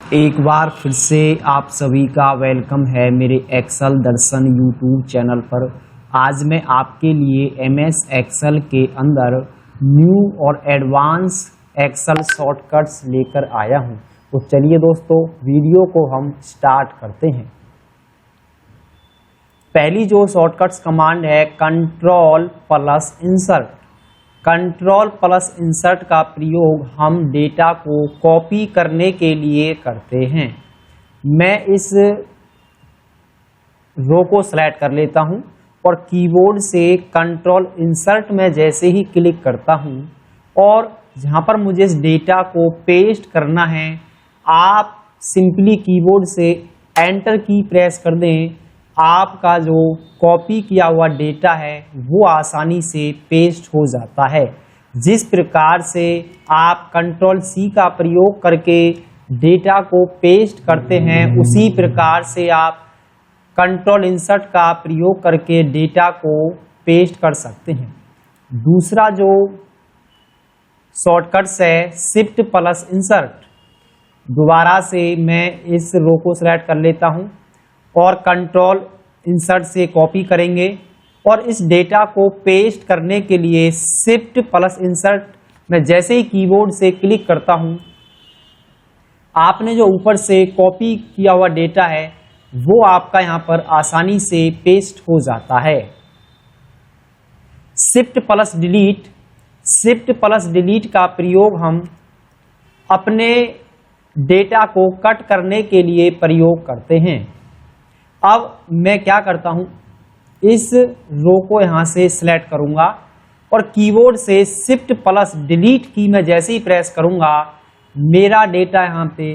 एक बार फिर से आप सभी का वेलकम है मेरे एक्सेल दर्शन यूट्यूब चैनल पर। आज मैं आपके लिए एमएस एक्सेल के अंदर न्यू और एडवांस एक्सेल शॉर्टकट्स लेकर आया हूं। तो चलिए दोस्तों, वीडियो को हम स्टार्ट करते हैं। पहली जो शॉर्टकट्स कमांड है control plus insert. Control plus insert का प्रयोग हम डेटा को कॉपी करने के लिए करते हैं। मैं इस रो को सेलेक्ट कर लेता हूं और कीबोर्ड से कंट्रोल इंसर्ट में जैसे ही क्लिक करता हूं और जहां पर मुझे इस डेटा को पेस्ट करना है, आप सिंपली कीबोर्ड से एंटर की प्रेस कर दें। आपका जो कॉपी किया हुआ डेटा है वो आसानी से पेस्ट हो जाता है। जिस प्रकार से आप कंट्रोल सी का प्रयोग करके डेटा को पेस्ट करते हैं, उसी प्रकार से आप कंट्रोल इंसर्ट का प्रयोग करके डेटा को पेस्ट कर सकते हैं। दूसरा जो शॉर्टकट्स है शिफ्ट प्लस इंसर्ट। दोबारा से मैं इस रो को सेलेक्ट कर लेता हूं और कंट्रोल इंसर्ट से कॉपी करेंगे और इस डेटा को पेस्ट करने के लिए शिफ्ट प्लस इंसर्ट में जैसे ही कीबोर्ड से क्लिक करता हूं, आपने जो ऊपर से कॉपी किया हुआ डेटा है वो आपका यहां पर आसानी से पेस्ट हो जाता है। Shift plus delete. Shift plus delete का प्रयोग हम अपने डेटा को कट करने के लिए प्रयोग करते हैं। अब मैं क्या करता हूं, इस रो को यहां से सिलेक्ट करूंगा और कीबोर्ड से शिफ्ट प्लस डिलीट की मैं जैसे ही प्रेस करूंगा, मेरा डेटा यहां पे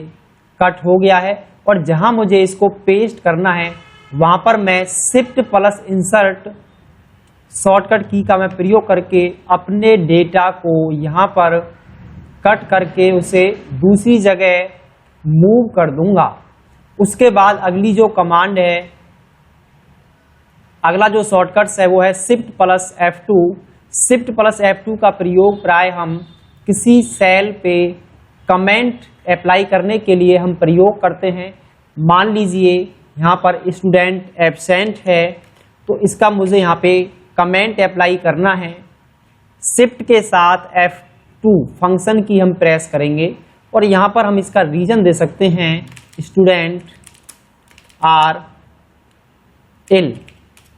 कट हो गया है और जहां मुझे इसको पेस्ट करना है वहां पर मैं शिफ्ट प्लस इंसर्ट शॉर्टकट की का मैं प्रयोग करके अपने डेटा को यहां पर कट करके उसे दूसरी जगह मूव कर दूंगा। उसके बाद अगली जो कमांड है, अगला जो शॉर्टकट्स है वो है shift plus F2। Shift plus F2 का प्रयोग प्राय हम किसी सेल पे कमेंट अप्लाई करने के लिए हम प्रयोग करते हैं। मान लीजिए यहाँ पर स्टूडेंट एब्सेंट है तो इसका मुझे यहाँ पे कमेंट अप्लाई करना है। शिफ्ट के साथ F2 फंक्शन की हम प्रेस करेंगे और यहाँ पर हम इसका रीजन दे सकते हैं स्टूडेंट आर इल।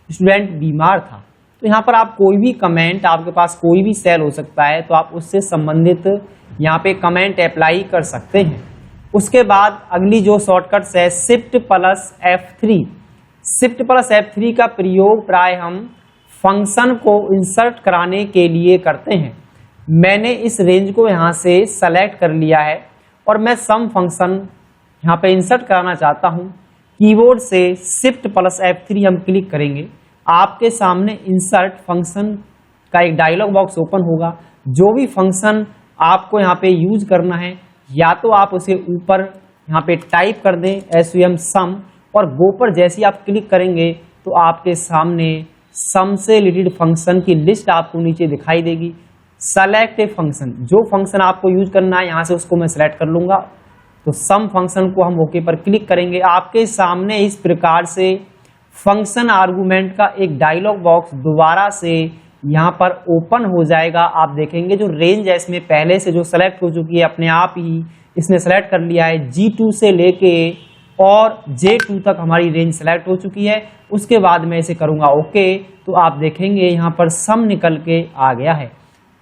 स्टूडेंट बीमार था। तो यहाँ पर आप कोई भी कमेंट, आपके पास कोई भी सेल हो सकता है तो आप उससे संबंधित यहाँ पे कमेंट अप्लाई कर सकते हैं। उसके बाद अगली जो शॉर्टकट्स है shift plus F3। Shift plus F3 का प्रयोग प्राय हम फंक्शन को इंसर्ट कराने के लिए करते हैं। मैंने इस रेंज को यहाँ से सेलेक्ट कर लिया है और मैं सम फंक्शन यहाँ पे इंसर्ट कराना चाहता हूँ। कीबोर्ड से शिफ्ट प्लस F3 हम क्लिक करेंगे, आपके सामने इंसर्ट फंक्शन का एक डायलॉग बॉक्स ओपन होगा। जो भी फंक्शन आपको यहाँ पे यूज करना है, या तो आप उसे ऊपर यहाँ पे टाइप कर दें SUM सम और गो पर जैसे ही आप क्लिक करेंगे तो आपके सामने सम से रिलेटेड फंक्शन की लिस्ट आपको नीचे दिखाई देगी। सेलेक्ट ए फंक्शन, जो फंक्शन आपको यूज करना है यहाँ से उसको मैं सेलेक्ट कर लूंगा। तो सम फंक्शन को हम ओके पर क्लिक करेंगे। आपके सामने इस प्रकार से फंक्शन आर्गुमेंट का एक डायलॉग बॉक्स दोबारा से यहाँ पर ओपन हो जाएगा। आप देखेंगे जो रेंज है इसमें पहले से जो सेलेक्ट हो चुकी है, अपने आप ही इसने सेलेक्ट कर लिया है। G2 से लेके और J2 तक हमारी रेंज सेलेक्ट हो चुकी है। उसके बाद मैं इसे करूँगा ओके, तो आप देखेंगे यहाँ पर सम निकल के आ गया है।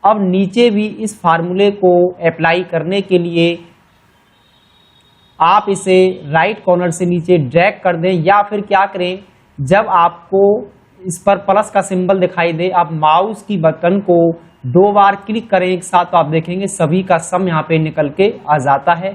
अब नीचे भी इस फार्मूले को अप्लाई करने के लिए आप इसे राइट कॉर्नर से नीचे ड्रैग कर दें, या फिर क्या करें, जब आपको इस पर प्लस का सिंबल दिखाई दे, आप माउस की बटन को 2 बार क्लिक करें एक साथ, तो आप देखेंगे सभी का सम यहाँ पे निकल के आ जाता है।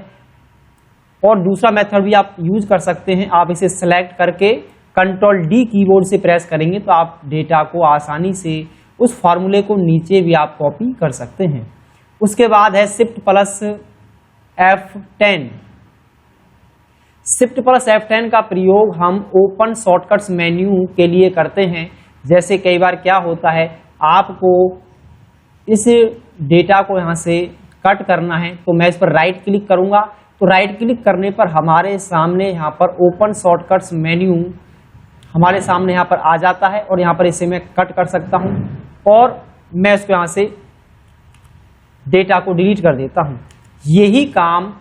और दूसरा मेथड भी आप यूज कर सकते हैं, आप इसे सेलेक्ट करके कंट्रोल D कीबोर्ड से प्रेस करेंगे तो आप डेटा को आसानी से उस फार्मूले को नीचे भी आप कॉपी कर सकते हैं। उसके बाद है shift plus F10। Shift plus F10 का प्रयोग हम ओपन शॉर्टकट्स मेन्यू के लिए करते हैं। जैसे कई बार क्या होता है, आपको इस डेटा को यहाँ से कट करना है तो मैं इस पर राइट क्लिक करूंगा तो राइट क्लिक करने पर हमारे सामने यहाँ पर ओपन शॉर्टकट्स मेन्यू हमारे सामने यहाँ पर आ जाता है और यहाँ पर इसे मैं कट कर सकता हूँ और मैं इसको यहाँ से डेटा को डिलीट कर देता हूँ। यही काम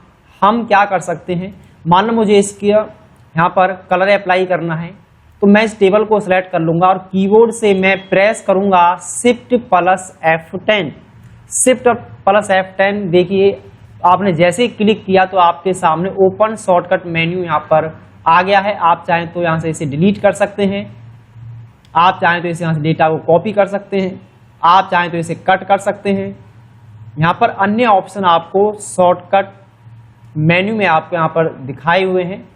हम क्या कर सकते हैं, मान लो मुझे इसके यहाँ पर कलर अप्लाई करना है तो मैं इस टेबल को सिलेक्ट कर लूंगा और कीबोर्ड से मैं प्रेस करूंगा shift plus F10। Shift plus F10 देखिए आपने जैसे ही क्लिक किया तो आपके सामने ओपन शॉर्टकट मेन्यू यहाँ पर आ गया है। आप चाहें तो यहाँ से इसे डिलीट कर सकते हैं, आप चाहें तो इसे यहाँ से डेटा को कॉपी कर सकते हैं, आप चाहें तो इसे कट कर सकते हैं। यहाँ पर अन्य ऑप्शन आपको शॉर्टकट मेन्यू में आपको यहाँ पर दिखाए हुए हैं।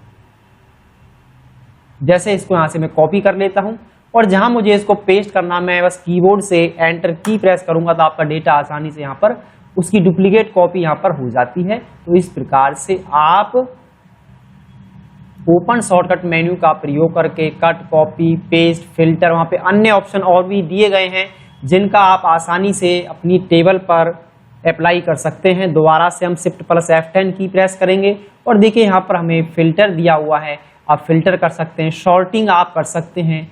जैसे इसको यहाँ से मैं कॉपी कर लेता हूँ और जहां मुझे इसको पेस्ट करना, मैं बस कीबोर्ड से एंटर की प्रेस करूंगा तो आपका डेटा आसानी से यहाँ पर उसकी डुप्लीकेट कॉपी यहाँ पर हो जाती है। तो इस प्रकार से आप ओपन शॉर्टकट मेन्यू का प्रयोग करके कट, कॉपी, पेस्ट, फिल्टर, वहां पे अन्य ऑप्शन और भी दिए गए हैं जिनका आप आसानी से अपनी टेबल पर अप्लाई कर सकते हैं। दोबारा से हम शिफ्ट प्लस F10 की प्रेस करेंगे और देखिए यहाँ पर हमें फिल्टर दिया हुआ है, आप फिल्टर कर सकते हैं, शॉर्टिंग आप कर सकते हैं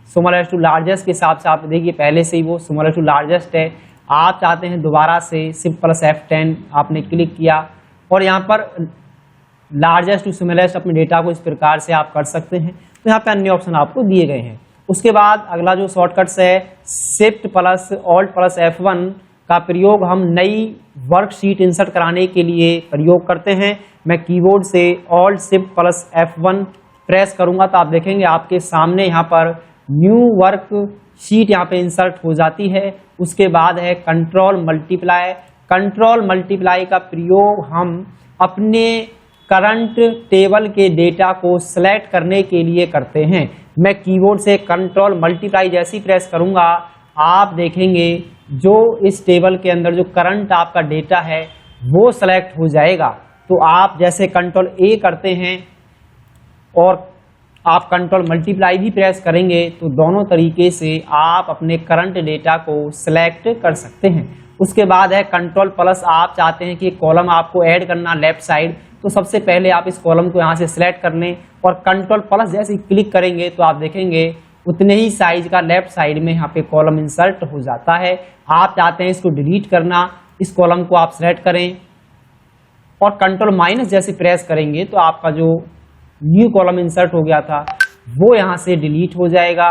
स्मॉलेस्ट टू लार्जेस्ट के हिसाब से। आप देखिए पहले से ही वो स्मॉलेस्ट टू लार्जेस्ट है, आप चाहते हैं दोबारा से शिफ्ट प्लस F10 आपने क्लिक किया और यहाँ पर लार्जेस्ट टू स्मॉलेस्ट अपने डेटा को इस प्रकार से आप कर सकते हैं। तो यहाँ पे अन्य ऑप्शन आपको दिए गए हैं। उसके बाद अगला जो शॉर्टकट्स है shift plus alt plus F1 का प्रयोग हम नई वर्कशीट इंसर्ट कराने के लिए प्रयोग करते हैं। मैं कीबोर्ड से alt shift plus F1 press करूंगा तो आप देखेंगे आपके सामने यहाँ पर न्यू वर्क शीट यहाँ पे इंसर्ट हो जाती है। उसके बाद है कंट्रोल मल्टीप्लाई। कंट्रोल मल्टीप्लाई का प्रयोग हम अपने करंट टेबल के डेटा को सिलेक्ट करने के लिए करते हैं। मैं कीबोर्ड से कंट्रोल मल्टीप्लाई जैसी प्रेस करूंगा आप देखेंगे जो इस टेबल के अंदर जो करंट आपका डेटा है वो सिलेक्ट हो जाएगा। तो आप जैसे कंट्रोल A करते हैं और आप कंट्रोल मल्टीप्लाई भी प्रेस करेंगे तो दोनों तरीके से आप अपने करंट डेटा को सिलेक्ट कर सकते हैं। उसके बाद है कंट्रोल प्लस। आप चाहते हैं कि कॉलम आपको ऐड करना लेफ्ट साइड, तो सबसे पहले आप इस कॉलम को यहाँ से सिलेक्ट कर लें और कंट्रोल प्लस जैसे क्लिक करेंगे तो आप देखेंगे उतने ही साइज का लेफ्ट साइड में यहाँ पे कॉलम इंसर्ट हो जाता है। आप चाहते हैं इसको डिलीट करना, इस कॉलम को आप सिलेक्ट करें और कंट्रोल माइनस जैसे प्रेस करेंगे तो आपका जो न्यू कॉलम इंसर्ट हो गया था वो यहाँ से डिलीट हो जाएगा।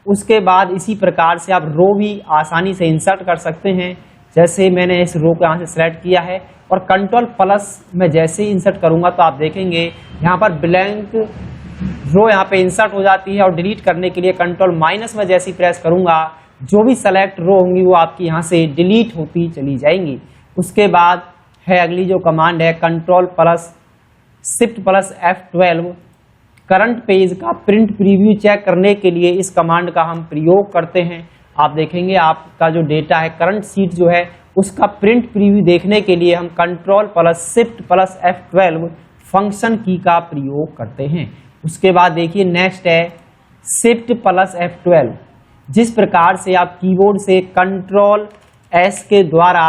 उसके बाद इसी प्रकार से आप रो भी आसानी से इंसर्ट कर सकते हैं। जैसे मैंने इस रो को यहाँ से सिलेक्ट किया है और कंट्रोल प्लस में जैसे ही इंसर्ट करूंगा तो आप देखेंगे यहाँ पर ब्लैंक रो यहाँ पे इंसर्ट हो जाती है और डिलीट करने के लिए कंट्रोल माइनस में जैसी प्रेस करूंगा जो भी सेलेक्ट रो होंगी वो आपकी यहाँ से डिलीट होती चली जाएंगी। उसके बाद है अगली जो कमांड है control plus shift plus F12। Current page का प्रिंट प्रीव्यू चेक करने के लिए इस कमांड का हम प्रयोग करते हैं। आप देखेंगे आपका जो डेटा है करंट शीट जो है उसका प्रिंट प्रीव्यू देखने के लिए हम control plus shift plus F12 function की का प्रयोग करते हैं। उसके बाद देखिए नेक्स्ट है शिफ्ट प्लस F12। जिस प्रकार से आप कीबोर्ड से कंट्रोल S के द्वारा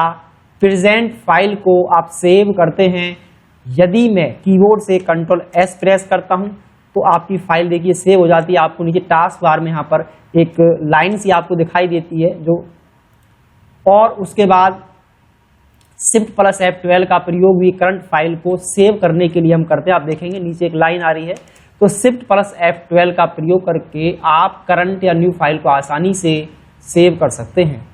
प्रेजेंट फाइल को आप सेव करते हैं, यदि मैं कीबोर्ड से कंट्रोल S प्रेस करता हूं तो आपकी फाइल देखिए सेव हो जाती है। आपको नीचे टास्क बार में यहाँ पर एक लाइन सी आपको दिखाई देती है जो, और उसके बाद शिफ्ट प्लस F12 का प्रयोग भी करंट फाइल को सेव करने के लिए हम करते हैं। आप देखेंगे नीचे एक लाइन आ रही है, तो शिफ्ट प्लस F12 का प्रयोग करके आप करंट या न्यू फाइल को आसानी से सेव कर सकते हैं।